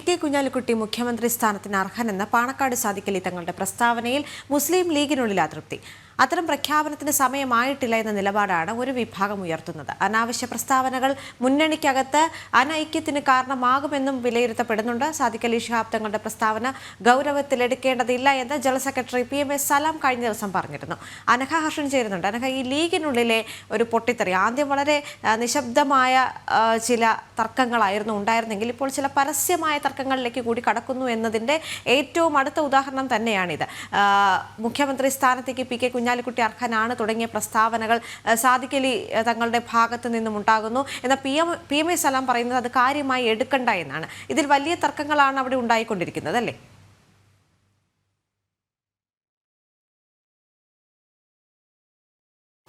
K Kunhalikutty മുഖ്യമന്ത്രി സ്ഥാനത്തിന് അർഹനെന്ന് പാണക്കാട് സാദിഖലി തങ്ങളുടെ പ്രസ്താവനയിൽ മുസ്ലിം ലീഗിനുള്ളിൽ അതൃപ്തി. അത്തരം പ്രഖ്യാപനത്തിന് സമയമായിട്ടില്ല എന്ന നിലപാടാണ് ഒരു വിഭാഗം ഉയർത്തുന്നത്. അനാവശ്യ പ്രസ്താവനകൾ മുന്നണിക്കകത്ത് അനൈക്യത്തിന് കാരണമാകുമെന്നും വിലയിരുത്തപ്പെടുന്നുണ്ട്. സാദിഖലി ശിഹാബ് തങ്ങളുടെ പ്രസ്താവന ഗൗരവത്തിലെടുക്കേണ്ടതില്ല എന്ന് ജനറൽ സെക്രട്ടറി PMA സലാം കഴിഞ്ഞ ദിവസം പറഞ്ഞിരുന്നു. അനഘ ഹർഷൻ ചേരുന്നുണ്ട്. അനഘ, ഈ ലീഗിനുള്ളിലെ ഒരു പൊട്ടിത്തെറി ആദ്യം വളരെ നിശബ്ദമായ ചില തർക്കങ്ങളായിരുന്നു ഉണ്ടായിരുന്നെങ്കിൽ ഇപ്പോൾ ചില പരസ്യമായ തർക്കങ്ങളിലേക്ക് കൂടി കടക്കുന്നു എന്നതിൻ്റെ ഏറ്റവും അടുത്ത ഉദാഹരണം തന്നെയാണിത്. മുഖ്യമന്ത്രി സ്ഥാനത്തേക്ക് കെ കുഞ്ഞാലിക്കുട്ടി അർഹനാണ് തുടങ്ങിയ പ്രസ്താവനകൾ സാദിഖലി തങ്ങളുടെ ഭാഗത്ത് നിന്നും ഉണ്ടാകുന്നു. എന്നാൽ PMA സലാം പറയുന്നത് അത് കാര്യമായി എടുക്കണ്ട എന്നാണ്. ഇതിൽ വലിയ തർക്കങ്ങളാണ് അവിടെ ഉണ്ടായിക്കൊണ്ടിരിക്കുന്നത്, അല്ലേ?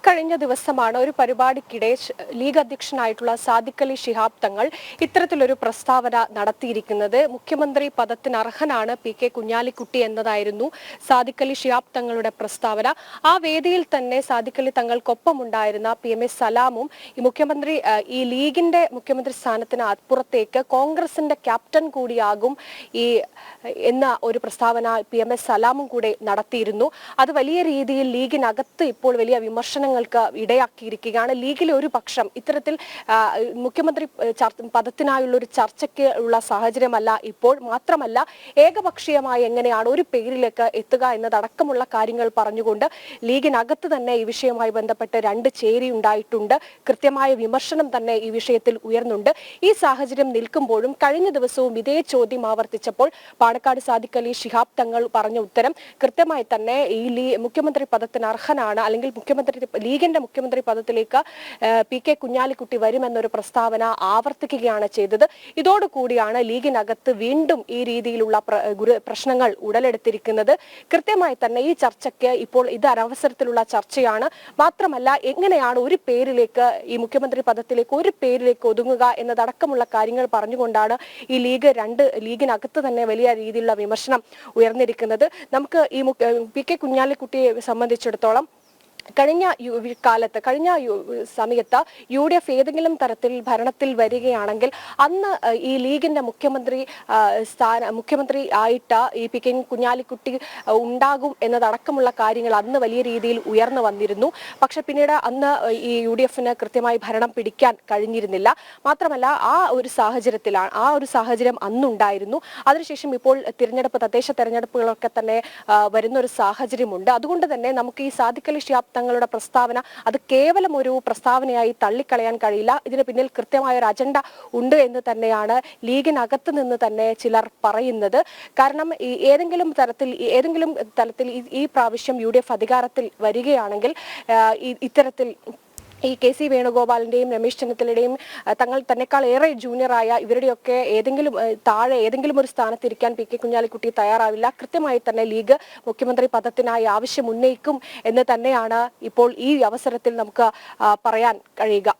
കഴിഞ്ഞ ദിവസമാണ് ഒരു പരിപാടിക്കിടെ ലീഗ് അധ്യക്ഷനായിട്ടുള്ള സാദിഖലി ശിഹാബ് തങ്ങൾ ഇത്തരത്തിലൊരു പ്രസ്താവന നടത്തിയിരിക്കുന്നത്. മുഖ്യമന്ത്രി പദത്തിന് അർഹനാണ് കെ കുഞ്ഞാലിക്കുട്ടി എന്നതായിരുന്നു സാദിഖലി ശിഹാബ് തങ്ങളുടെ പ്രസ്താവന. ആ വേദിയിൽ തന്നെ സാദിഖലി തങ്ങൾക്കൊപ്പമുണ്ടായിരുന്ന PMA സലാമും ഈ ലീഗിന്റെ മുഖ്യമന്ത്രി സ്ഥാനത്തിന് അപ്പുറത്തേക്ക് കോൺഗ്രസിന്റെ ക്യാപ്റ്റൻ കൂടിയാകും എന്ന ഒരു പ്രസ്താവന PMA സലാമും കൂടെ നടത്തിയിരുന്നു. അത് വലിയ രീതിയിൽ ലീഗിനകത്ത് ഇപ്പോൾ വലിയ വിമർശനങ്ങൾക്ക് ഇടയാക്കിയിരിക്കുകയാണ്. ലീഗിലെ ഒരു പക്ഷം ഇത്തരത്തിൽ മുഖ്യമന്ത്രി പദത്തിനായുള്ള ഒരു ചർച്ചയ്ക്ക് ഉള്ള സാഹചര്യമല്ല ഇപ്പോൾ. മാത്രമല്ല, ഏകപക്ഷീയമായി എങ്ങനെയാണ് ഒരു പേരിലേക്ക് എത്തുക എന്നതടക്കമുള്ള കാര്യങ്ങൾ പറഞ്ഞുകൊണ്ട് ലീഗിനകത്ത് തന്നെ ഈ വിഷയവുമായി ബന്ധപ്പെട്ട് രണ്ട് ചേരി ഉണ്ടായിട്ടുണ്ട്. കൃത്യമായ വിമർശനം തന്നെ ഈ വിഷയത്തിൽ ഉയർന്നുണ്ട്. ഈ സാഹചര്യം നിൽക്കുമ്പോഴും കഴിഞ്ഞ ദിവസവും ഇതേ ചോദ്യം ആവർത്തിച്ചപ്പോൾ പാണക്കാട് സാദിഖലി ശിഹാബ് തങ്ങൾ പറഞ്ഞ ഉത്തരം കൃത്യമായി തന്നെ ഈ മുഖ്യമന്ത്രി പദത്തിന് അർഹനാണ്, അല്ലെങ്കിൽ ലീഗിന്റെ മുഖ്യമന്ത്രി പദത്തിലേക്ക് കെ കുഞ്ഞാലിക്കുട്ടി വരുമെന്നൊരു പ്രസ്താവന ആവർത്തിക്കുകയാണ് ചെയ്തത്. ഇതോടുകൂടിയാണ് ലീഗിനകത്ത് വീണ്ടും ഈ രീതിയിലുള്ള പ്രശ്നങ്ങൾ ഉടലെടുത്തിരിക്കുന്നത്. കൃത്യമായി തന്നെ ഈ ചർച്ചയ്ക്ക് ഇപ്പോൾ ഇത് അനവസരത്തിലുള്ള ചർച്ചയാണ്. മാത്രമല്ല, എങ്ങനെയാണ് ഒരു പേരിലേക്ക് ഈ മുഖ്യമന്ത്രി പദത്തിലേക്ക് ഒരു പേരിലേക്ക് ഒതുങ്ങുക എന്നതടക്കമുള്ള കാര്യങ്ങൾ പറഞ്ഞുകൊണ്ടാണ് ഈ ലീഗിനകത്ത് തന്നെ വലിയ രീതിയിലുള്ള വിമർശനം ഉയർന്നിരിക്കുന്നത്. നമുക്ക് ഈ കെ കുഞ്ഞാലിക്കുട്ടിയെ സംബന്ധിച്ചിടത്തോളം കഴിഞ്ഞ സമയത്ത് UDF ഏതെങ്കിലും തരത്തിൽ ഭരണത്തിൽ വരികയാണെങ്കിൽ അന്ന് ഈ ലീഗിന്റെ മുഖ്യമന്ത്രി ആയിട്ട് ഈ കെ കുഞ്ഞാലിക്കുട്ടി ഉണ്ടാകും എന്നതടക്കമുള്ള കാര്യങ്ങൾ അന്ന് വലിയ രീതിയിൽ ഉയർന്നു വന്നിരുന്നു. പക്ഷെ പിന്നീട് അന്ന് ഈ UDFന് കൃത്യമായി ഭരണം പിടിക്കാൻ കഴിഞ്ഞിരുന്നില്ല. മാത്രമല്ല, ആ ഒരു സാഹചര്യം അന്നുണ്ടായിരുന്നു. അതിനുശേഷം ഇപ്പോൾ തദ്ദേശ തെരഞ്ഞെടുപ്പുകളൊക്കെ തന്നെ വരുന്നൊരു സാഹചര്യമുണ്ട്. അതുകൊണ്ട് തന്നെ നമുക്ക് ഈ സാദിഖലി ശിഹാബ് തങ്ങളുടെ പ്രസ്താവന അത് കേവലം ഒരു പ്രസ്താവനയായി തള്ളിക്കളയാൻ കഴിയില്ല. ഇതിന് പിന്നിൽ കൃത്യമായ ഒരു അജണ്ട ഉണ്ട് എന്ന് തന്നെയാണ് ലീഗിനകത്ത് നിന്ന് തന്നെ ചിലർ പറയുന്നത്. കാരണം ഏതെങ്കിലും തലത്തിൽ ഈ പ്രാവശ്യം UDF അധികാരത്തിൽ വരികയാണെങ്കിൽ ഇത്തരത്തിൽ ഈ KC വേണുഗോപാലിന്റെയും രമേശ് ചെന്നിത്തലയുടെയും തന്നെക്കാൾ ഏറെ ജൂനിയറായ ഇവരുടെയൊക്കെ ഏതെങ്കിലും ഒരു സ്ഥാനത്തിരിക്കാൻ കെ കുഞ്ഞാലിക്കുട്ടി തയ്യാറാവില്ല. കൃത്യമായി തന്നെ ലീഗ് മുഖ്യമന്ത്രി പദത്തിനായി ആവശ്യം ഉന്നയിക്കും എന്ന് തന്നെയാണ് ഇപ്പോൾ ഈ അവസരത്തിൽ നമുക്ക് പറയാൻ കഴിയുക.